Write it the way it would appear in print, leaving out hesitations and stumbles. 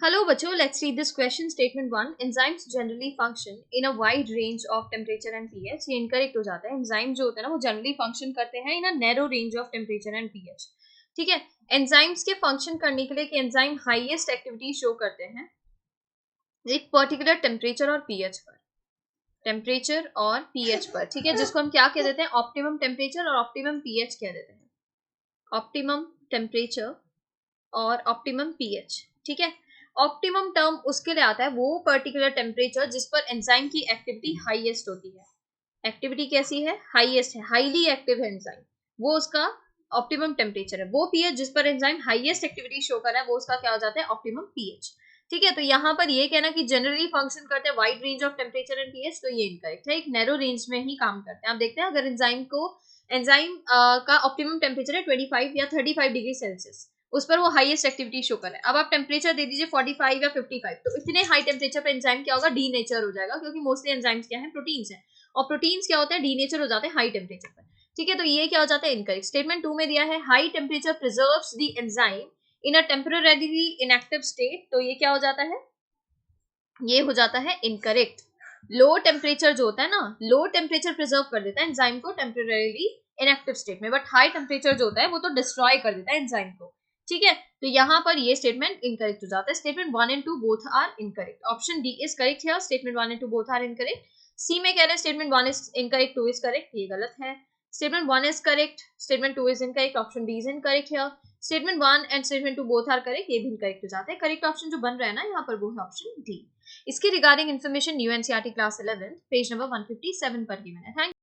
Hello बच्चों, let's read this question. Statement 1. Enzymes generally function in a wide range of temperature and pH. ये incorrect हो जाता है. Enzyme जो होते हैं ना वो generally function करते हैं in a narrow range of temperature and pH. ठीक है. Enzymes के function करने के लिए कि enzyme highest activity show करते हैं एक particular temperature और pH पर. टेम्परेचर और pH पर. ठीक है, जिसको हम क्या कह देते हैं? ऑप्टिमम टेम्परेचर और ऑप्टिमम pH कह देते हैं. ऑप्टिमम टेम्परेचर और ऑप्टिमम pH. ठीक है. ऑप्टिमम टर्म उसके लिए आता है वो पर्टिकुलर टेम्परेचर जिस पर एंजाइम की एक्टिविटी हाईएस्ट होती है. एक्टिविटी कैसी है? हाईएस्ट है, हाईली एक्टिव है एंजाइम, वो उसका ऑप्टिमम टेम्परेचर है. वो पीएच जिस पर एंजाइम हाईएस्ट एक्टिविटी शो कर रहा है वो उसका क्या हो जाता है? Optimum pH. ठीक है, तो यहाँ पर ये कहना कि जनरली फंक्शन करते हैं wide range of temperature and pH, तो ये इनकरेक्ट है. एक नैरो रेंज में ही काम करते हैं. आप देखते हैं अगर एंजाइम का ऑप्टिमम टेम्परेचर है 25 या 35 डिग्री सेल्सियस, उस पर वो हाईएस्ट एक्टिविटी शो कर रहा है. अब आप टेम्परेचर दे दीजिए 45 या 55, तो इतने हाई टेम्परेचर पर एंजाइम क्या होगा? डीनेचर हो जाएगा, क्योंकि मोस्टली एंजाइम्स क्या है? प्रोटीन्स हैं, और प्रोटीन्स क्या होते हैं? डीनेचर हो जाते हैं हाई टेम्परेचर पर. ठीक है, तो ये क्या हो जाता है? इनकरेक्ट. स्टेटमेंट 2 में दिया है high temperature preserves the enzyme in a temporarily inactive state, तो ये क्या हो जाता है? ये हो जाता है इनकरेक्ट. लो टेम्परेचर जो होता है ना, लो टेम्परेचर प्रिजर्व कर देता है एंजाइम को टेम्पररीली इनएक्टिव स्टेट में, बट हाई टेम्परेचर जो होता है वो तो डिस्ट्रॉय कर देता है एंजाइम को. ठीक है, तो यहाँ पर ये स्टेटमेंट इनकरेक्ट हो जाता है. Statement 1 and 2 both are incorrect. Option D is correct here. Statement 1 and 2 both are incorrect. C में कह रहे हैं statement 1 is incorrect, 2 is correct, ये गलत है. Statement 1 is correct, statement 2 is incorrect, option D is incorrect here. Statement 1 and statement 2 both are correct, ये भी incorrect हो जाता है. Correct option जो बन रहा है ना यहाँ पर वो है option D. इसके regarding information new NCERT class 11 page number 157 पर गिवन है. थैंक